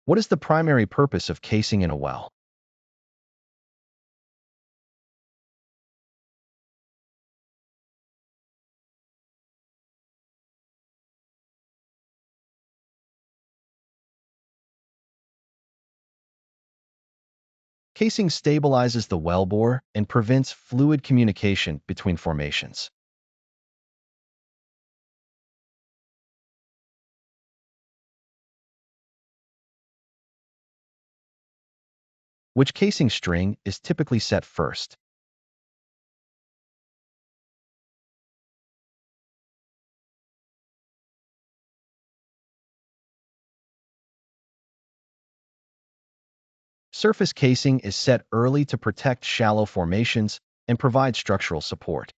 What is the primary purpose of casing in a well? Casing stabilizes the wellbore and prevents fluid communication between formations. Which casing string is typically set first? Surface casing is set early to protect shallow formations and provide structural support.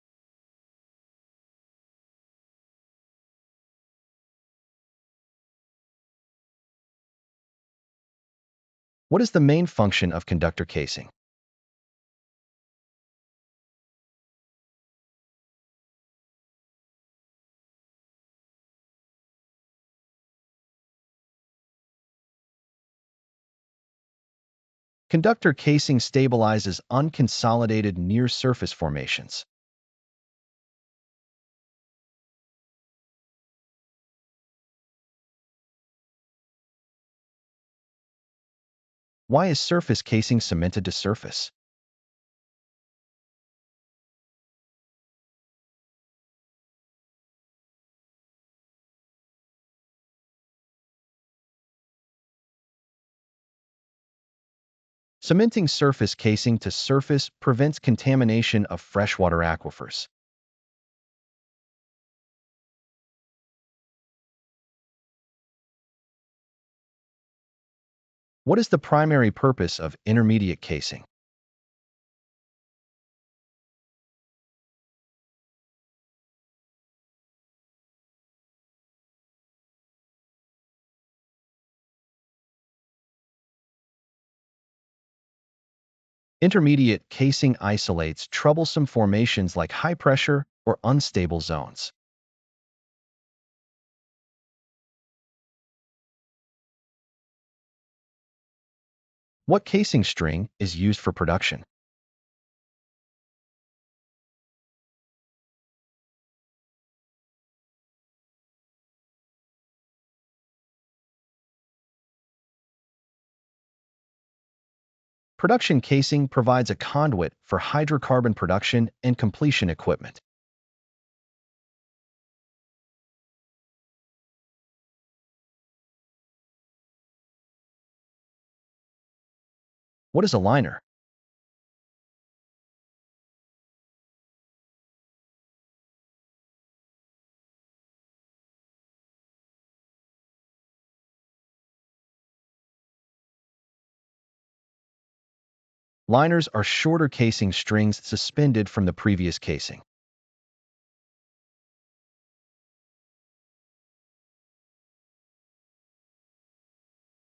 What is the main function of conductor casing? Conductor casing stabilizes unconsolidated near-surface formations. Why is surface casing cemented to surface? Cementing surface casing to surface prevents contamination of freshwater aquifers. What is the primary purpose of intermediate casing? Intermediate casing isolates troublesome formations like high pressure or unstable zones. What casing string is used for production? Production casing provides a conduit for hydrocarbon production and completion equipment. What is a liner? Liners are shorter casing strings suspended from the previous casing.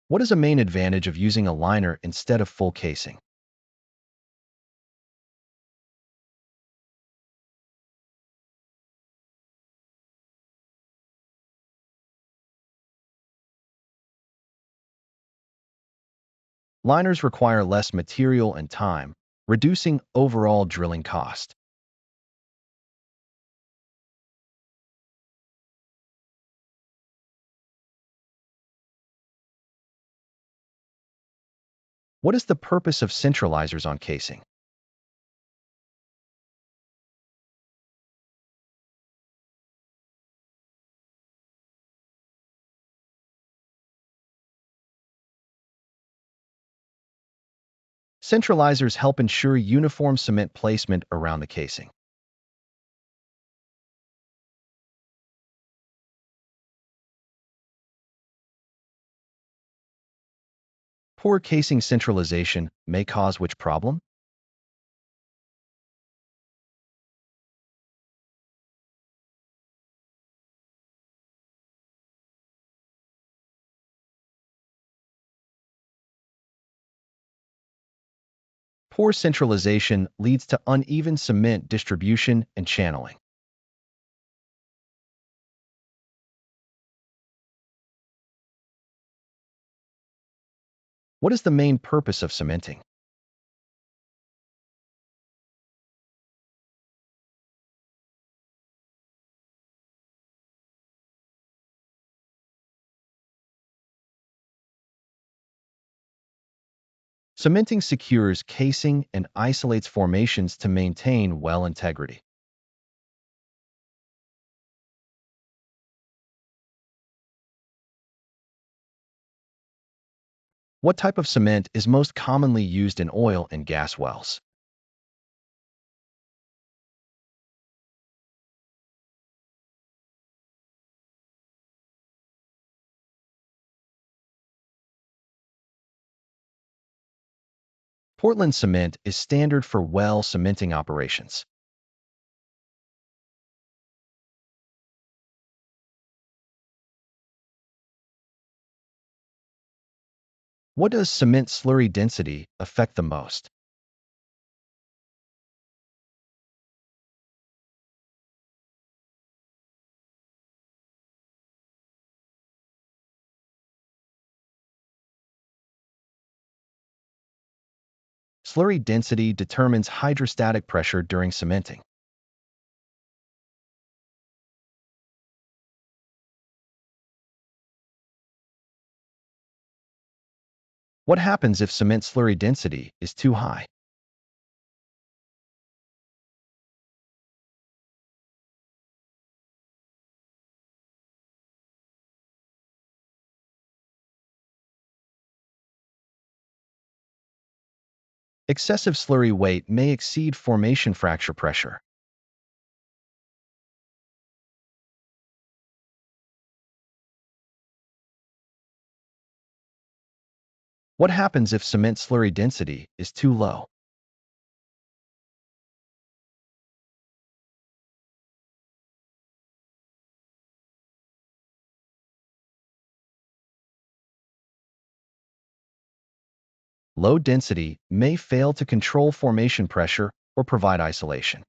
What is a main advantage of using a liner instead of full casing? Liners require less material and time, reducing overall drilling cost. What is the purpose of centralizers on casing? Centralizers help ensure uniform cement placement around the casing. Poor casing centralization may cause which problem? Poor centralization leads to uneven cement distribution and channeling. What is the main purpose of cementing? Cementing secures casing and isolates formations to maintain well integrity. What type of cement is most commonly used in oil and gas wells? Portland cement is standard for well cementing operations. What does cement slurry density affect the most? Slurry density determines hydrostatic pressure during cementing. What happens if cement slurry density is too high? Excessive slurry weight may exceed formation fracture pressure. What happens if cement slurry density is too low? Low density may fail to control formation pressure or provide isolation.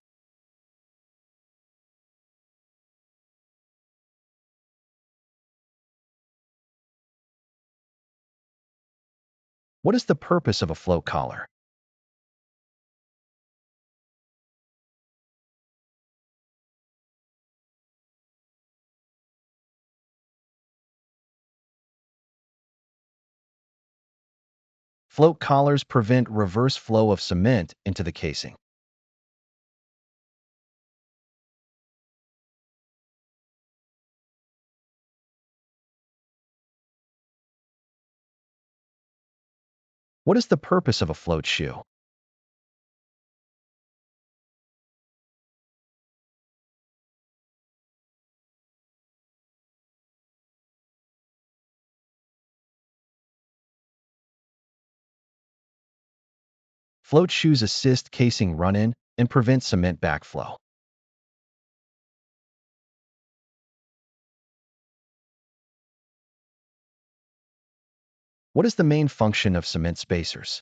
What is the purpose of a float collar? Float collars prevent reverse flow of cement into the casing. What is the purpose of a float shoe? Float shoes assist casing run-in and prevent cement backflow. What is the main function of cement spacers?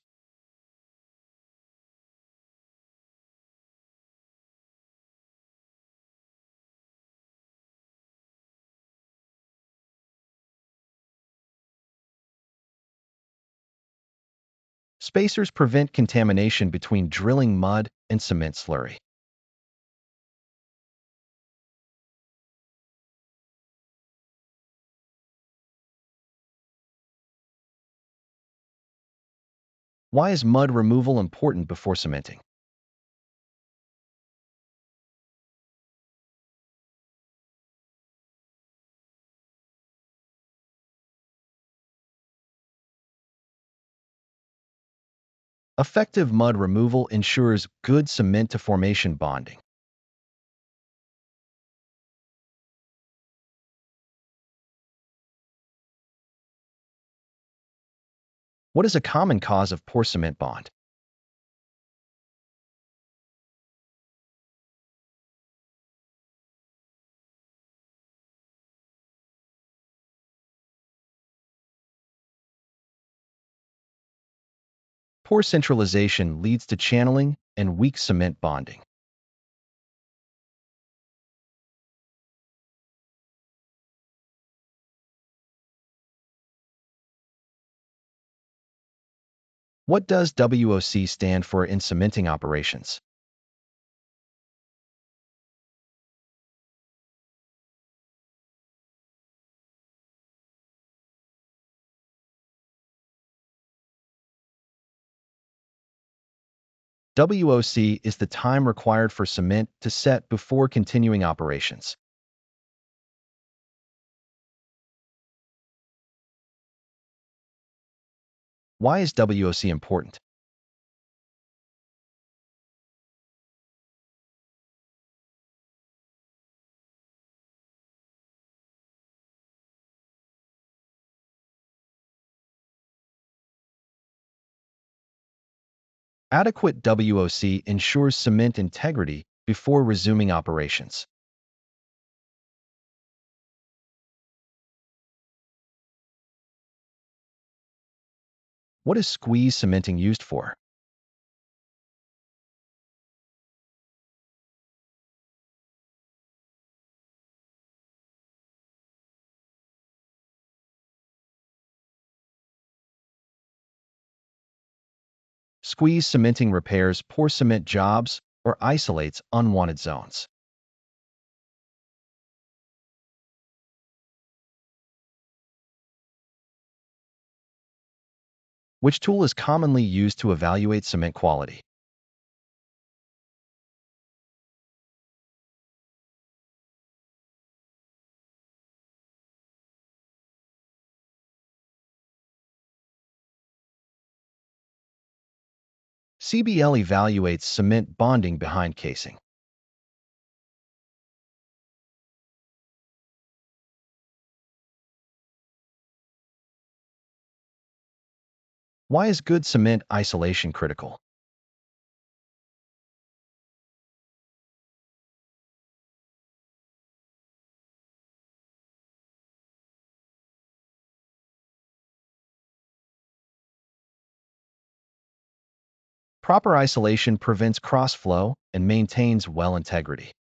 Spacers prevent contamination between drilling mud and cement slurry. Why is mud removal important before cementing? Effective mud removal ensures good cement to formation bonding. What is a common cause of poor cement bond? Poor centralization leads to channeling and weak cement bonding. What does WOC stand for in cementing operations? WOC is the time required for cement to set before continuing operations. Why is WOC important? Adequate WOC ensures cement integrity before resuming operations. What is squeeze cementing used for? Squeeze cementing repairs poor cement jobs or isolates unwanted zones. Which tool is commonly used to evaluate cement quality? CBL evaluates cement bonding behind casing. Why is good cement isolation critical? Proper isolation prevents cross-flow and maintains well integrity.